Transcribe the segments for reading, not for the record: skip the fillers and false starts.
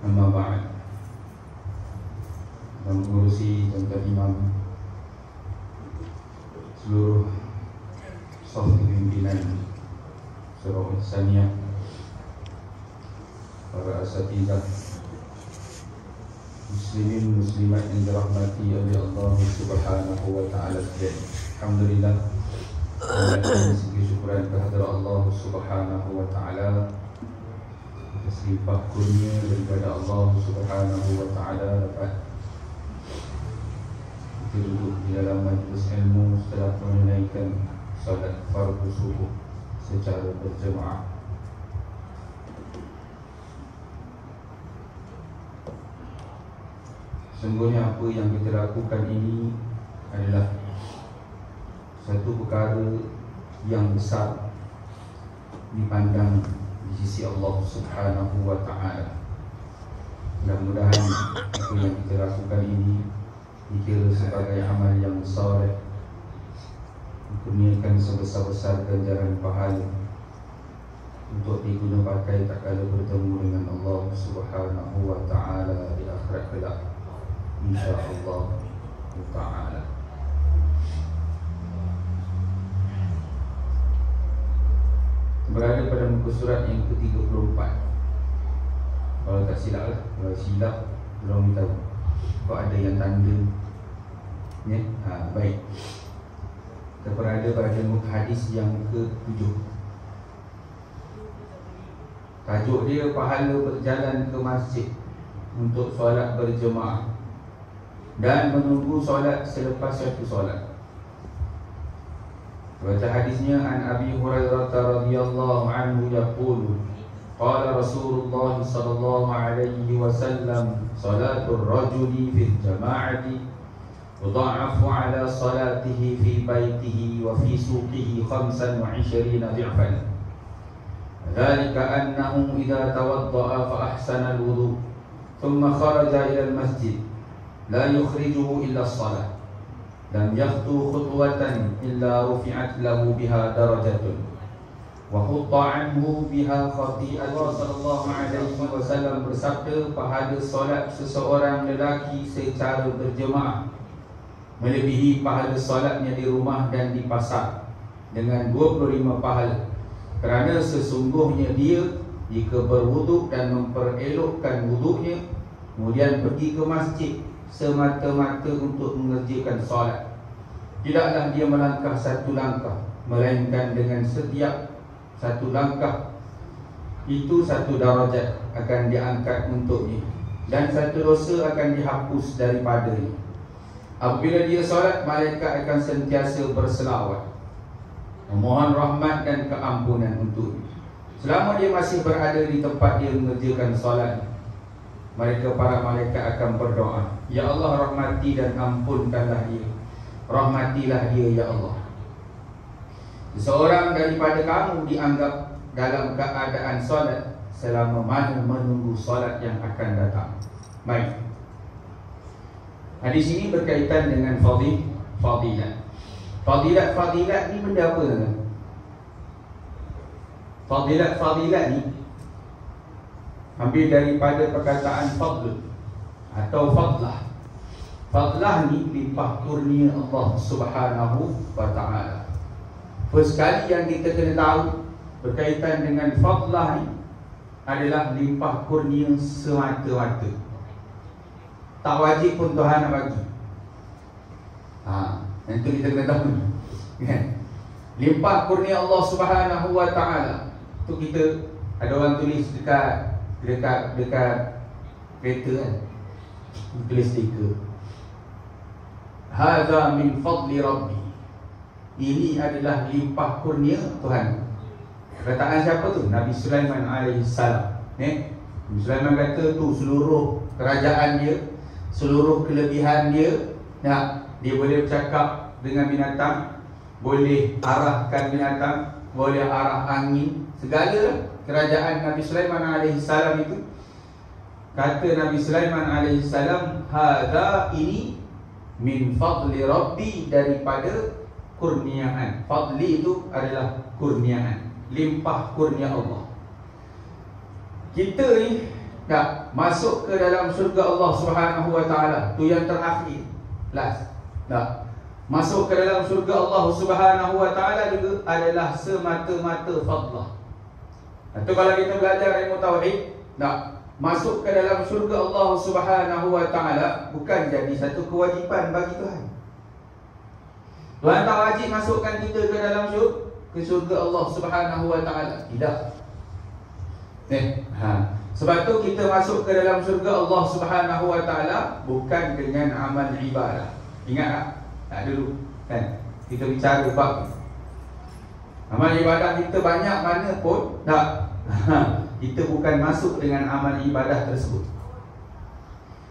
Amma ba'd. Dan mengurusi tuan imam seluruh saf pimpinan surah Ihsaniyah, para asatidzah, muslimin muslimat yang dirahmati oleh Allah Subhanahu wa taala sekalian. Alhamdulillah, segala syukuran kehadirat Allah Subhanahu wa taala atas limpah kurnia daripada Allah Subhanahu wa taala dapat kita duduk di dalam majlis ilmu setelah menunaikan salat fardu subuh secara berjemaah. Sungguhnya apa yang kita lakukan ini adalah satu perkara yang besar dipandang di sisi Allah Subhanahu wa ta'ala. Mudah-mudahan apa yang kita lakukan ini dikira sebagai amal yang saleh, dikurniakan sebesar-besar ganjaran pahala untuk diguna pakai tak kala bertemu dengan Allah Subhanahu wa ta'ala di akhirat kelak, insya-Allah ta'ala. Berada pada muka surat yang ke-34. Kalau tak silap lah, kalau silap belum tahu. Kalau ada yang tanda ya? Baik. Kita berada pada muka hadis yang ke-7. Tajuk dia pahala berjalan ke masjid untuk solat berjemaah dan menunggu solat selepas satu solat. Baca hadisnya, an Abi Hurairah radhiyallahu anhu yaqulu qala Rasulullah sallallahu alaihi wasallam salatul rajuli fil jama'ati tudha'afu ala salatihi fi baitihi wa fi suqihi 25 dhi'fan. Dhalika annahu idza tawadda'a fa ahsana al-wudu' thumma kharaja ila al-masjid la yukhrijuhu illa as-salah lam yakhtu khutwatan illa rufi'at lahu biha darajatun wa hutta anhu biha khati'atun. Allah sallallahu alaihi wasallam bersabda, pahala solat seseorang lelaki secara berjemaah melebihi pahala solatnya di rumah dan di pasar dengan 25 pahala, kerana sesungguhnya dia jika berwuduk dan memperelokkan wuduknya kemudian pergi ke masjid semata-mata untuk mengerjakan solat, tidaklah dia melangkah satu langkah, melainkan dengan setiap satu langkah itu satu darajat akan diangkat untuknya dan satu dosa akan dihapus daripadanya. Apabila dia solat, malaikat akan sentiasa berselawat memohon rahmat dan keampunan untuknya. Selama dia masih berada di tempat dia mengerjakan solat, mereka para malaikat akan berdoa, ya Allah, rahmati dan ampunkanlah dia, rahmatilah dia ya Allah. Seseorang daripada kamu dianggap dalam keadaan solat selama mana menunggu solat yang akan datang. Baik, hadis ini berkaitan dengan fadilat. Fadilat ni benda apa? Fadilat ni ambil daripada perkataan fadl atau fadlah. Fadlah ni limpah kurnia Allah Subhanahu wa ta'ala. First kali yang kita kena tahu berkaitan dengan fadlah ni adalah limpah kurnia semata-mata. Tak wajib pun Tuhan nak bagi. Nanti kita kena tahu kan? Limpah kurnia Allah Subhanahu wa ta'ala. Tu kita ada orang tulis dekat kereta kan, tulis stiker, hadza min fadli rabbi, ini adalah limpah kurnia Tuhan. Perkataan siapa tu? Nabi Sulaiman alaihissalam. Nabi Sulaiman kata tu seluruh kerajaan dia, seluruh kelebihan dia, dia boleh bercakap dengan binatang, boleh arahkan binatang, boleh arah angin, segala kerajaan Nabi Sulaiman alaihissalam itu. Kata Nabi Sulaiman alaihissalam, hadza, ini min fadli rabbi, daripada kurniaan. Fadli itu adalah kurniaan, limpah kurnia Allah. Kita ni tak masuk ke dalam syurga Allah Subhanahu wa taala, tu yang terakhir. Last. Tak. Masuk ke dalam syurga Allah Subhanahu wa taala juga adalah semata-mata fadlah. Itu kalau kita belajar ilmu tauhid, tak masuk ke dalam syurga Allah Subhanahu wa taala bukan jadi satu kewajipan bagi Tuhan. Tuhan tak wajib masukkan kita ke dalam syurga Allah Subhanahu wa taala. Tidak. Sebab tu kita masuk ke dalam syurga Allah Subhanahu wa taala bukan dengan amal ibadah. Ingat tak? Tak dulu kan kita bicara bab amal ibadah kita banyak mana pun tak. Kita bukan masuk dengan amal ibadah tersebut.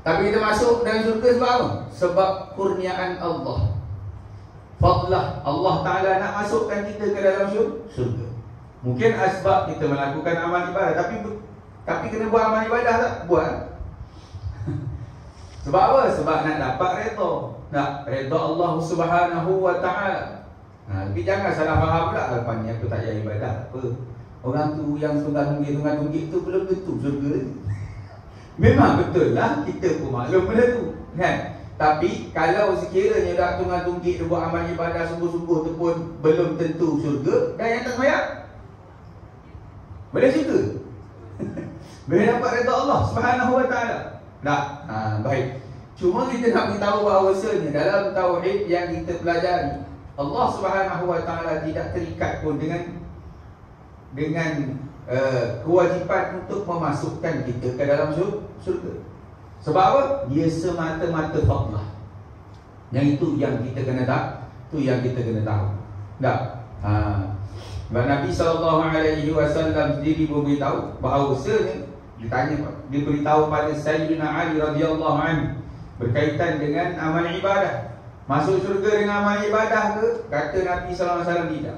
Tapi kita masuk dalam syurga sebab apa? Sebab kurniaan Allah. Fadlah Allah Ta'ala nak masukkan kita ke dalam syurga. Mungkin asbab kita melakukan amal ibadah, tapi kena buat amal ibadah tak? Buat. Sebab apa? Sebab nak dapat redha. Nak redha Allah Subhanahu wa taala. Tapi jangan salah faham pula, lepas ni aku tak payah ibadah apa. Orang tu yang tunggang-tunggik tu belum tentu syurga. Memang betul lah, kita pun maklum benda tu kan. Tapi kalau sekiranya dah tunggang-tunggik dia buat amal ibadah sungguh-sungguh tu pun belum tentu syurga, dan yang tak sembahyang boleh syurga. Boleh dapat redha Allah Subhanahu wa taala. Tak? Baik. Cuma kita nak beritahu bahawasanya dalam tauhid yang kita pelajari, Allah Subhanahu wa taala tidak terikat pun dengan kewajipan untuk memasukkan kita ke dalam syurga. Sebab apa? Dia semata-mata fadlah. Yang itu yang kita kena tahu. Itu yang kita kena tahu. Tak? Nabi SAW sendiri beritahu bahawasanya dia beritahu pada Sayyidina Ali radhiyallahu anhu berkaitan dengan amal ibadah. Masuk syurga dengan amal ibadah ke? Kata Nabi SAW tidak.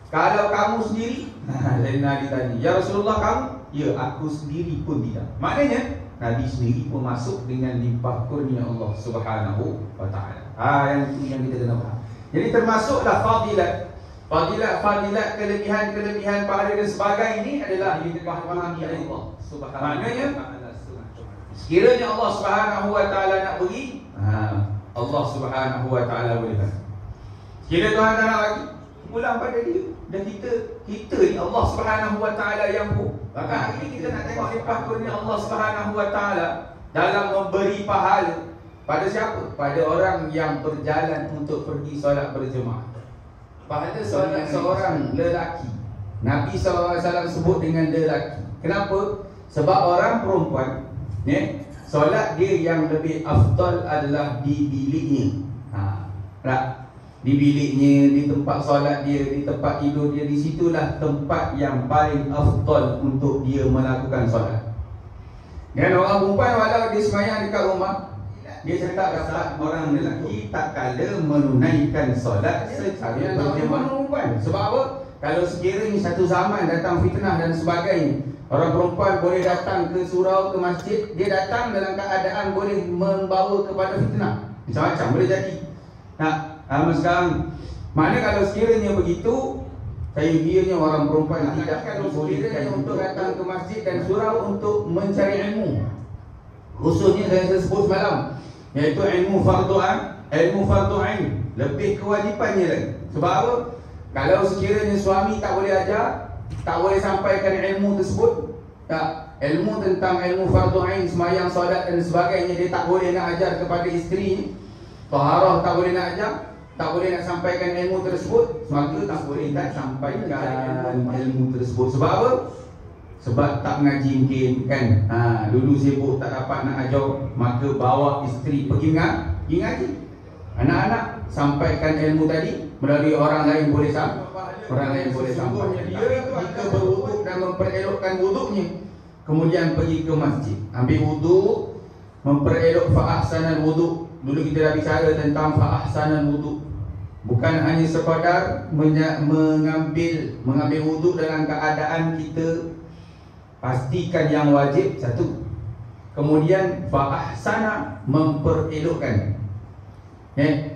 Kalau kamu sendiri, Sayyidina Ali tanya, ya Rasulullah kamu? Ya, aku sendiri pun tidak. Maknanya Nabi sendiri pun masuk dengan limpah kurnia Allah Subhanahu wa taala. Yang itu yang kita kena faham. Jadi termasuklah fadilat, kelebihan, pahala dan sebagainya ini adalah yang dipahami oleh Allah Subhanahu. Maknanya sekiranya Allah Subhanahu wa taala nak beri, Allah Subhanahu wa taala boleh bagi. Sekiranya Tuhan tak nak bagi, pulang pada dia. Dan kita ni Allah Subhanahu wa taala yang pun. Maka hari ini kita nak tengok limpah kurnia Allah Subhanahu wa taala dalam memberi pahala pada siapa? Pada orang yang berjalan untuk pergi solat berjemaah. Pada seorang lelaki. Nabi SAW sebut dengan lelaki. Kenapa? Sebab orang perempuan solat dia yang lebih afdal adalah di biliknya. Di biliknya, di tempat solat dia, di tempat tidur dia, di situlah tempat yang paling afdal untuk dia melakukan solat. Dan orang perempuan walau dia sembahyang dekat rumah, dia tetap dapat orang lelaki tak kala menunaikan solat secara berjemaah. Sebab apa? Kalau sekiranya satu zaman datang fitnah dan sebagainya, orang perempuan boleh datang ke surau, ke masjid, dia datang dalam keadaan boleh membawa kepada fitnah. Macam-macam boleh jadi. Sekarang mana kalau sekiranya begitu, saya kiranya orang perempuan tidak dibolehkan untuk datang ke masjid dan surau untuk mencari ilmu. Khususnya yang saya sebut semalam, iaitu ilmu fardu ain, lebih kewajipannya lagi. Sebab apa? Kalau sekiranya suami tak boleh ajar, tak boleh sampaikan ilmu tersebut, ilmu tentang ilmu fardu ain, sembahyang, solat dan sebagainya, dia tak boleh nak ajar kepada isteri. Taharah tak boleh nak ajar, tak boleh nak sampaikan ilmu tersebut, maka tak boleh nak sampaikan ilmu tersebut. Sebab apa? Sebab tak mengaji mungkin kan. Dulu sibuk tak dapat nak ajar, maka bawa isteri pergi ngaji. Anak-anak sampaikan ilmu tadi melalui orang lain boleh sampaikan. Jika berwuduk dan memperelokkan wuduknya, kemudian pergi ke masjid, ambil wuduk, memperelok fa'ahsanal wuduk. Dulu kita dah bicara tentang fa'ahsanal wuduk. Bukan hanya sekadar mengambil wuduk dalam keadaan kita pastikan yang wajib, satu. Kemudian fa'ahsana, memperelokkan,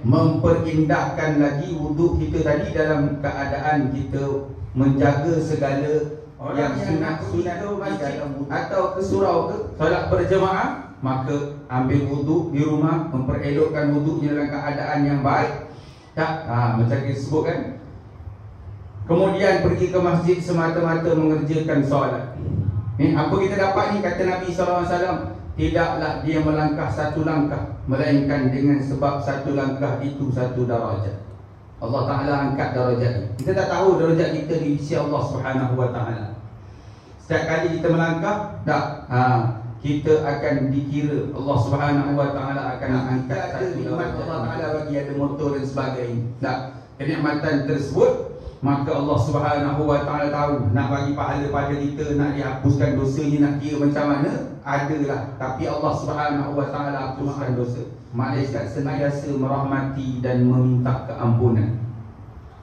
memperindahkan lagi wuduk kita tadi dalam keadaan kita menjaga segala yang sunat di dalam wudu atau ke surau ke solat berjemaah, maka ambil wudu di rumah, memperelokkan wudunya dalam keadaan yang baik. Tak, macam kita sebut kan. Kemudian pergi ke masjid semata-mata mengerjakan solat. Apa kita dapat ni, kata Nabi SAW, tidaklah dia melangkah satu langkah, melainkan dengan sebab satu langkah itu satu darajat. Allah Ta'ala angkat darajat ni. Kita tak tahu darajat kita di sisi Allah Subhanahu Wa Ta'ala. Setiap kali kita melangkah, kita akan dikira, Allah Subhanahu Wa Ta'ala akan angkat satu darajat. Allah Ta'ala bagi ada motor dan sebagainya. Kenikmatan tersebut, maka Allah Subhanahu Wa Ta'ala tahu nak bagi pahala pada kita, nak dihapuskan dosanya, nak kira macam mana, adalah. Tapi Allah Subhanahu Wa Ta'ala hapuskan dosa. Malaikat sentiasa merahmati dan meminta keampunan.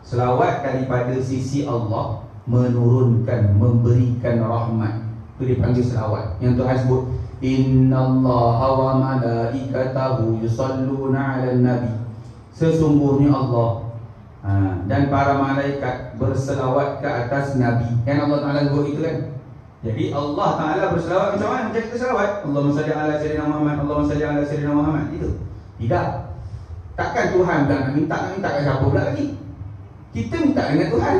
Selawat daripada sisi Allah menurunkan, memberikan rahmat. Itu dipanggil selawat. Yang Tuhan sebut, Innallaha wa malaikatahu yusalluna 'alan nabi. Sesungguhnya Allah dan para malaikat berselawat ke atas Nabi. Kan Allah Ta'ala sebut itu kan. Jadi Allah Ta'ala berselawat macam mana? Macam kita selawat, Allahumma salli ala sayyidina Muhammad, Allahumma salli ala sayyidina Muhammad. Itu tidak. Takkan Tuhan nak minta ke siapa pula lagi? Kita minta dengan Tuhan.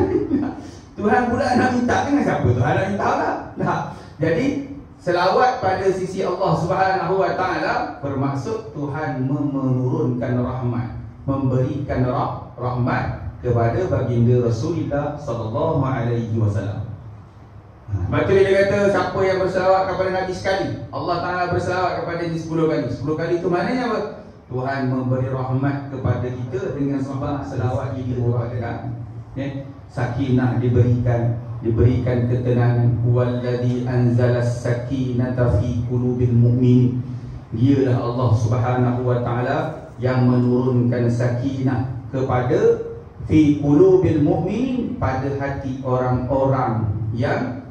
Tuhan pula nak minta dengan siapa? Tuhan nak minta lah. Jadi selawat pada sisi Allah Subhanahu Wa Ta'ala bermaksud Tuhan menurunkan rahmat, memberikan rahmat kepada baginda Rasulullah sallallahu alaihi wasallam. Lepas tu dia kata, siapa yang berselawat kepada Nabi sekali, Allah Ta'ala berselawat kepada dia 10 kali. 10 kali itu maknanya apa? Tuhan memberi rahmat kepada kita dengan sebab selawat ini kepada sakinah diberikan ketenangan. Huwallazi anzalas sakinata fi qulubil mu'minin. Dialah Allah Subhanahu Wa Ta'ala yang menurunkan sakinah kepada fi qulubil mu'minin, pada hati orang-orang yang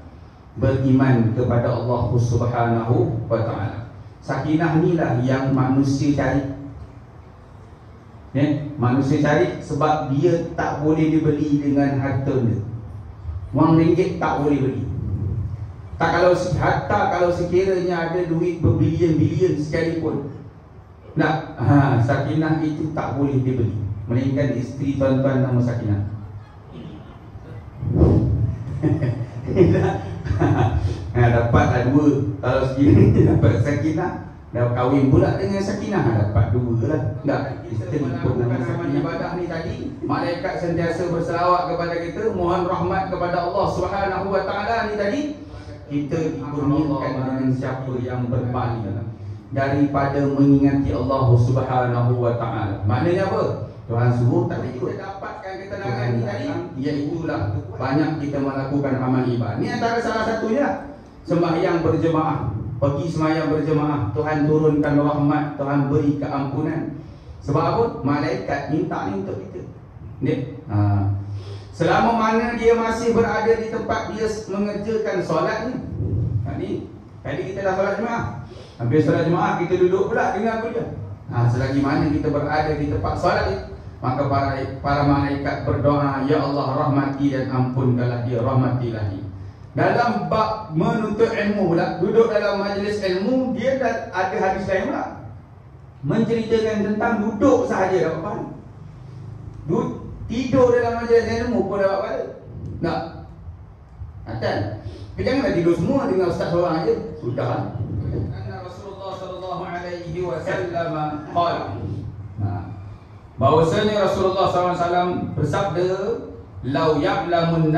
beriman kepada Allah Subhanahu Wa Ta'ala. Sakinah inilah yang manusia cari. Manusia cari sebab dia tak boleh dibeli dengan harta dia. Wang ringgit tak boleh beli. Hatta kalau sekiranya ada duit berbilion-bilion sekalipun, sakinah itu tak boleh dibeli. Melainkan isteri tuan-tuan nama Sakinah. Dapatlah 2. Kalau sekiranya dapat Sakinah, dah kahwin pula dengan Sakinah, dapat 2 lah. Kita ikut nama Sakinah. Ibadah ni tadi, malaikat sentiasa berselawat kepada kita, mohon rahmat kepada Allah Subhanahu Wa Ta'ala ni tadi. Kita dikurniakan dengan siapa yang berpaling daripada mengingati Allah Subhanahu Wa Ta'ala. Maknanya apa? Tuhan suruh tak ikut. Kita dapatkan ketenangan ni tadi, iaitulah banyak kita melakukan amal ibadah. Ni antara salah satunya sembahyang berjemaah. Pergi sembahyang berjemaah, Tuhan turunkan rahmat, Tuhan beri keampunan. Sebab apa? Malaikat minta ni untuk kita. Selama mana dia masih berada di tempat dia mengerjakan solat ni. Tadi kita dah solat jemaah. Habis solat jemaah, kita duduk pula dengar kuliah. Selagi mana kita berada di tempat solat ni, maka para malaikat berdoa, Ya Allah, rahmati dan ampunkanlah dia, rahmatilah dia. Dalam bab menuntut ilmu pula, duduk dalam majlis ilmu, dia dah ada hadis lain pula menceritakan tentang duduk sahaja dapat pahala. Tidur dalam majlis ilmu pun dapat pahala. Kan? Tapi janganlah tidur semua dengan ustaz seorang aja. Sudah. Anna Rasulullah sallallahu alaihi wasallam qala. Bahwasanya Rasulullah SAW bersabda, "Lau ya'lamun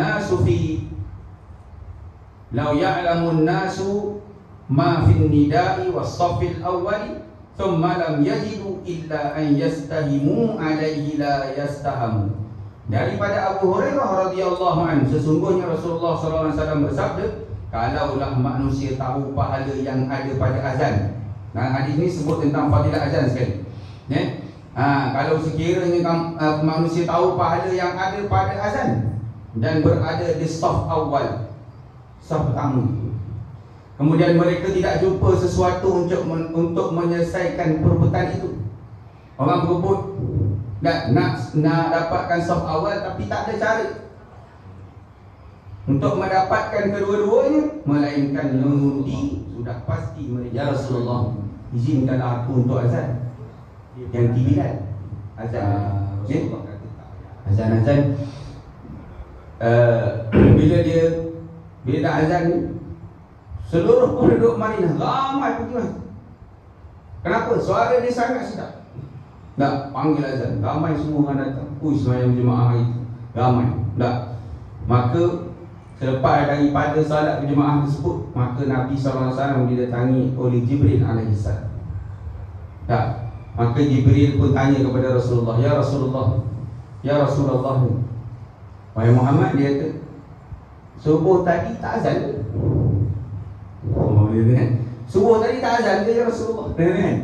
nasu ma fin nida'i was-saffil awwali thumma lam yajidu illa an yastahimu alaihi la yastahamu." Daripada Abu Hurairah radhiyallahu anhu, sesungguhnya Rasulullah SAW bersabda, kalaulah manusia tahu pahala yang ada pada azan. Hadis ini sebut tentang fadilah azan sekali. Kalau sekiranya manusia tahu pahala yang ada pada azan dan berada di saf awal, saf pertama, kemudian mereka tidak jumpa sesuatu untuk menyelesaikan perebutan itu. Orang berebut nak dapatkan saf awal tapi tak ada cara. untuk mendapatkan kedua-duanya, melainkan menuruti sudah pasti mereka. Ya Rasulullah, izinkanlah aku untuk azan. Yang Bilal azan. Rasulullah kata tak. Azan bila dah azan ni, seluruh penduduk Madinah ramai pergi mas. Kenapa? Suara dia sangat sedap. Tak panggil azan, ramai semua orang datang. Sembahyang berjemaah itu ramai. Tak. Maka selepas daripada salat berjemaah tersebut, maka Nabi SAW didatangi oleh Jibril AS. Tak. Maka Jibril pun tanya kepada Rasulullah, Ya Rasulullah, Ya Rasulullah, wahai Muhammad, dia kata, subuh tadi tak azan ke? Kan? Subuh tadi tak azan ke ya Rasulullah? Kan?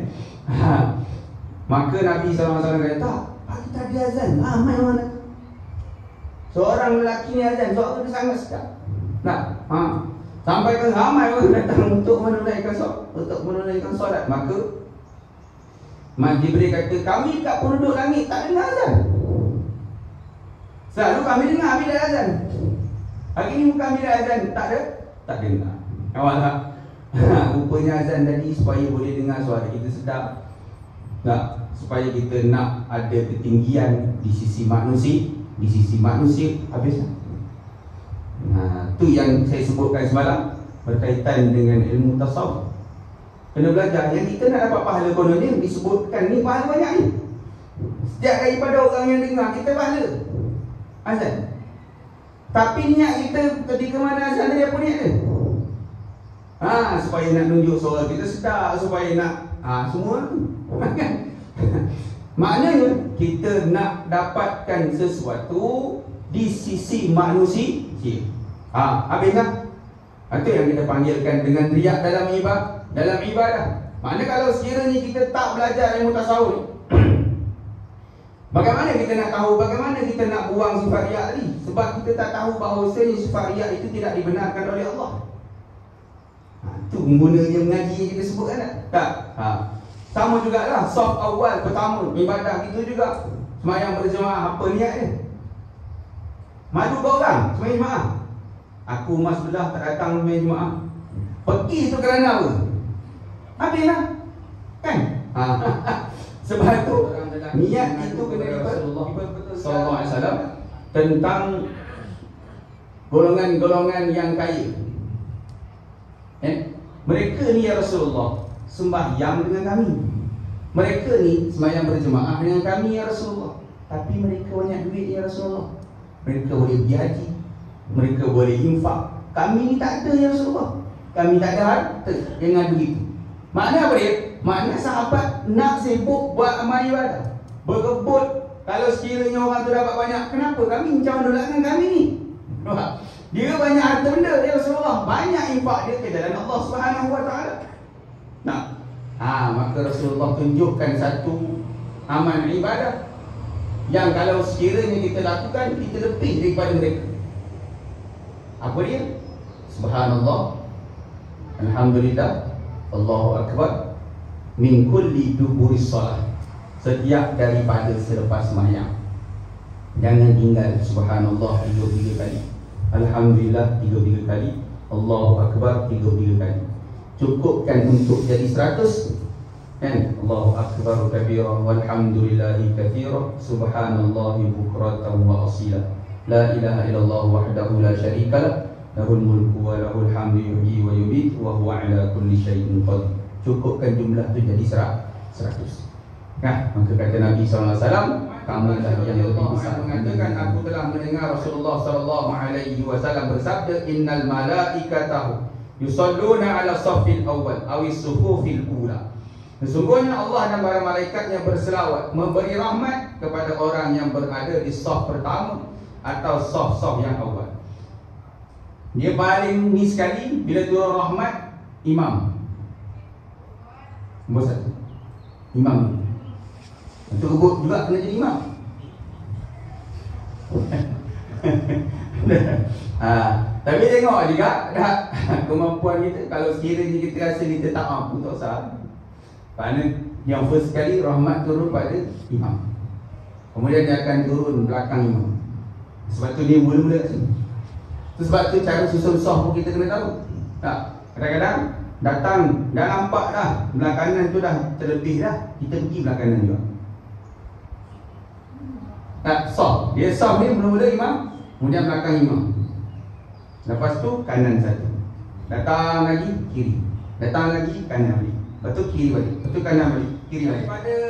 Maka Nabi SAW kata, tak, pagi tadi azan. Ramai orang datang. Seorang lelaki ni azan, suara dia sangat sedap. Nah, sampai ke ramai orang datang untuk menunaikan solat. Maka Mak Jibril kata, kami kat penduduk langit tak dengar azan. Selalu kami dengar bila azan. Hari ni bukan bila azan, tak dengar. Awal tak? Rupanya azan tadi supaya boleh dengar suara kita sedap. Tak, supaya kita nak ada ketinggian di sisi manusia, habislah. Tu yang saya sebutkan semalam berkaitan dengan ilmu tasawuf. Kena belajar. Yang kita nak dapat pahala kononnya disebutkan ni pahala banyak ni. Setiap daripada orang yang dengar kita pahala azan. Tapi niat kita ketika mana azan dia, apa niat dia? Supaya nak tunjuk suara kita sedap, supaya nak semua tu. Maknanya kita nak dapatkan sesuatu di sisi manusia. Habislah. Itu yang kita panggilkan dengan riak dalam ibadah. Maknanya kalau sekiranya kita tak belajar ilmu tasawuf ni, bagaimana kita nak tahu, bagaimana kita nak buang sifat riak tadi? Sebab kita tak tahu bahawasanya sifat riak itu tidak dibenarkan oleh Allah. Itu gunanya mengaji yang kita sebutkan tak? Sama jugalah soft awal pertama ibadah itu juga. Semayang berjemaah, apa niat dia? Madu ke orang semayang jemaah. Aku mas belah tak datang semayang jemaah. Pergi tu kerana apa? Habislah. Kan? Sebab tu niat itu kena Rasulullah SAW tentang golongan-golongan yang kaya. Mereka ni ya Rasulullah sembahyang dengan kami. Mereka ni sembahyang berjemaah dengan kami ya Rasulullah. Tapi mereka banyak duit ya Rasulullah. Mereka boleh pergi haji, mereka boleh infak. Kami ni tak ada ya Rasulullah. Kami tak ada harta dengan begitu. Makna apa dia? Makna sahabat nak sibuk buat amal ibadah, berebut. Kalau sekiranya orang tu dapat banyak, kenapa kami macam menolakkan kami ni? Dia banyak harta benda ya Rasulullah, banyak infak dia ke jalan Allah Subhanahu Wa Taala. Maka Rasulullah tunjukkan satu amal ibadah yang kalau sekiranya kita lakukan, kita lebih daripada mereka. Apa dia? Subhanallah, alhamdulillah, Allahu Akbar, min kulli duburis salat. Setiap daripada selepas sembahyang, jangan tinggal subhanallah 33 kali, alhamdulillah 33 kali, Allahu Akbar 33 kali. Cukupkan untuk jadi 100 kan? Allahu Akbar kabira walhamdulillahi katsira subhanallahi bukratan wa asila la ilaha illallah wahdahu la syarikalah lahul mulku wa lahul hamdu yuhyi wa yumiitu wa huwa ala kulli syai'in qadir. Cukupkan jumlah tu jadi 100. Maka kata Nabi SAW, kamu dah yang lebih besar. Mengatakan, aku telah mendengar Rasulullah SAW bersabda, innal malaikatahu yusalluna ala saffil awal awis sufufil ula. Sesungguhnya Allah dan para malaikatnya berselawat, memberi rahmat kepada orang yang berada di saf pertama atau saf-saf yang awal. Dia paling ni sekali bila turun rahmat, imam. Nombor 1 imam. Untuk rebut juga kena jadi imam. Tapi tengok juga kemampuan kita. Kalau sekiranya kita rasa kita tak mampu, tak usah. Kerana yang first kali rahmat turun pada imam, kemudian dia akan turun belakang imam. Sebab tu dia mula-mula kat sini. Sebab tu cara susun soft pun kita kena tahu. Tak, kadang-kadang datang dah nampak dah belah kanan tu dah terlebih dah, kita pergi belah kanan juga. Tak, soft. Dia soft ni mula-mula imam, kemudian belakang imam. Lepas tu kanan satu. Datang lagi kiri. Datang lagi kanan balik. Lepas tu kiri balik. Lepas tu kanan balik. Kiri balik.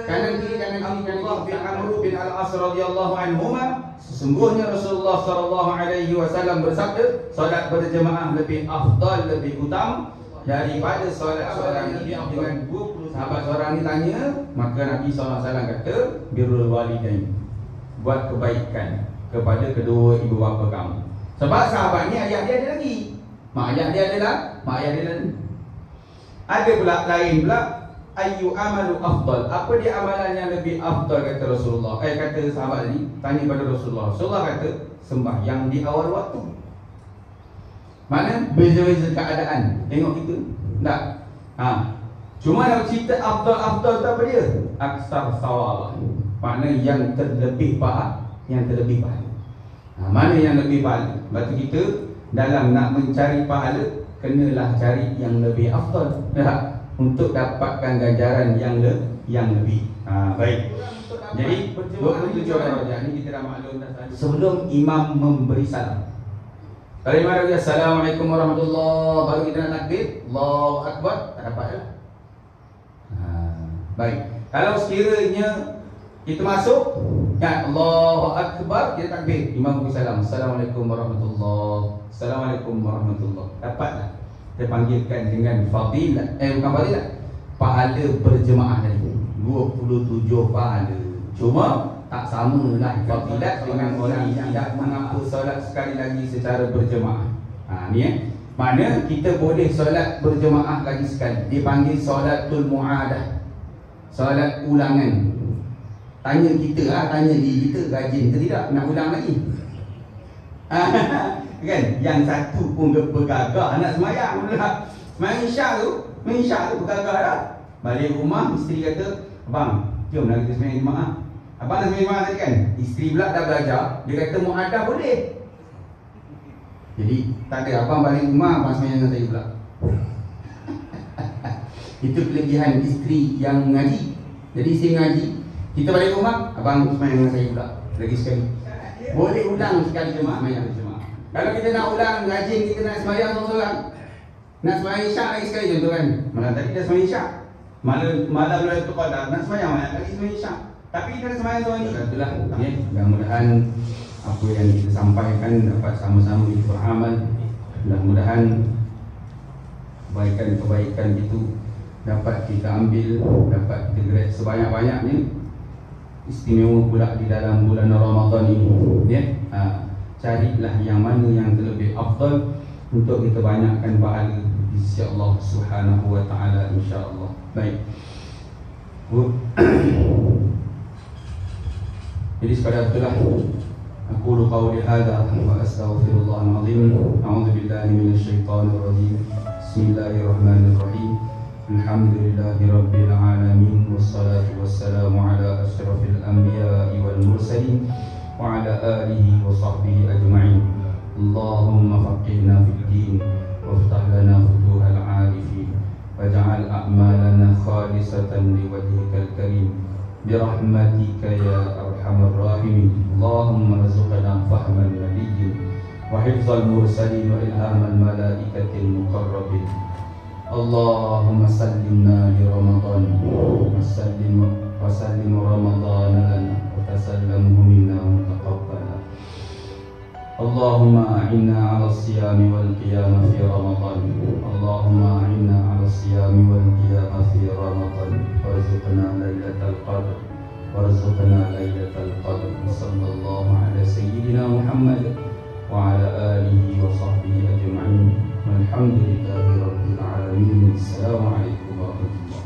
Kanan kiri kanan kiri kanan kiri. Bin Amr bin Al-As radhiyallahu anhuma, sesungguhnya Rasulullah sallallahu alaihi wasallam bersabda, solat berjemaah lebih afdal, lebih utama daripada solat seorang diri. Dengan 20 sahabat seorang ni tanya, maka Nabi sallallahu alaihi wasallam kata, birrul walidain, buat kebaikan kepada kedua ibu bapa kamu. Sebab sahabat ni ayah dia ada lagi, mak ayah dia adalah mak ayah dia lagi. Ada pula lain pula, ayyu amalu afdal, apa dia amalan yang lebih afdal, kata Rasulullah. Kata sahabat tadi, tanya pada Rasulullah. Rasulullah kata, sembahyang di awal waktu. Mana beza-beza keadaan. Tengok kita tak? Cuma nak cerita afdal tu apa dia? Aksar sawab, makna yang terlebih pahala, yang terlebih pahala. Mana yang lebih pahala? Sebab tu kita dalam nak mencari pahala, kenalah cari yang lebih afdal, untuk dapatkan ganjaran yang lebih. Baik. Jadi 27 darajat ni kita dah maklum dah tadi. Sebelum imam memberi salam, dari mana dia Assalamualaikum warahmatullahi, baru kita nak takbir, Allahu Akbar, tak dapat dah. Baik. Kalau sekiranya kita masuk, ya Allahu Akbar, kita takbir, imam beri salam, Assalamualaikum warahmatullahi, Assalamualaikum warahmatullahi, dapatlah. Kita panggilkan dengan fadilah, bukan fadilah, pahala berjemaah tadi, 27 pahala. Cuma tak samalah fadilat dengan orang yang tidak mengaku solat sekali lagi secara berjemaah. Ni mana kita boleh solat berjemaah lagi sekali, dipanggil solatul muadah, solat ulangan. Tanya kita, tanya diri kita, rajin ke tidak nak ulang lagi? Kan, yang satu pun bergagah nak semayang pula. Semayang Isyak tu bergagah dah. Balik rumah, isteri kata, abang, jom lah kita semayang jemaah. Abang dah semayang jemaah tadi kan? Isteri pula dah belajar, dia kata muadah boleh. Jadi tak ada, abang balik rumah, abang semayang dengan saya pula. Itu kelebihan isteri yang ngaji. Jadi isteri ngaji, kita balik rumah, abang semayang dengan saya pula lagi sekali. Boleh ulang sekali jemaah, semayang jemaah. Kalau kita nak ulang, rajin kita nak semayang seorang-seorang, nak semayang Isyak lagi sekali contoh kan. Malam tadi dah semayang Isyak, malam tu qadar nak semayang banyak lagi semayang Isyak, tapi kita nak semayang seorang ni. Itulah, mudah-mudahan apa yang kita sampaikan dapat sama-sama kita beramal. Mudah-mudahan kebaikan itu dapat kita ambil, dapat kita gerak sebanyak-banyaknya. Istimewa pula di dalam bulan Ramadan ini, carilah yang mana yang terlebih afdal untuk kita banyakkan pahala di sisi Allah Subhanahu wa taala, insya-Allah. Baik. Jadi sekadar itulah aku qauli hadza wa astaghfirullahal azim. A'udzu billahi minasyaitonir rajim. Bismillahirrahmanirrahim. Alhamdulillahi rabbil alamin, wassalatu wassalamu ala asyrafil anbiya'i wal mursalin wa ala alihi wa sahbihi ajma'in. Allahumma faqihna fid din waftah lana futuhal 'arifin waj'al a'malana khalisatan liwajhikal karim birahmatika ya arhamar rahimin. Allahumma rzuqna fahman nabiyyin wa hifdzal mursalin wa ilhamal malaikatil muqarrabin. Allahumma sallimna li Ramadan wa sallim Ramadan lana wa tasallamhu minna mutaqabbala. Allahumma a'inna 'ala as-siyami wal qiyam fi Ramadan. Allahumma a'inna 'ala as-siyami wal qiyam fi Ramadan. Warzuqna lailatal qadr, warzuqna lailatal qadr. Sallallahu ala sayyidina Muhammad wa ala alihi wa sahbihi ajma'in. Walhamdulillahi rabbil alamin. Assalamualaikum warahmatullahi wabarakatuh.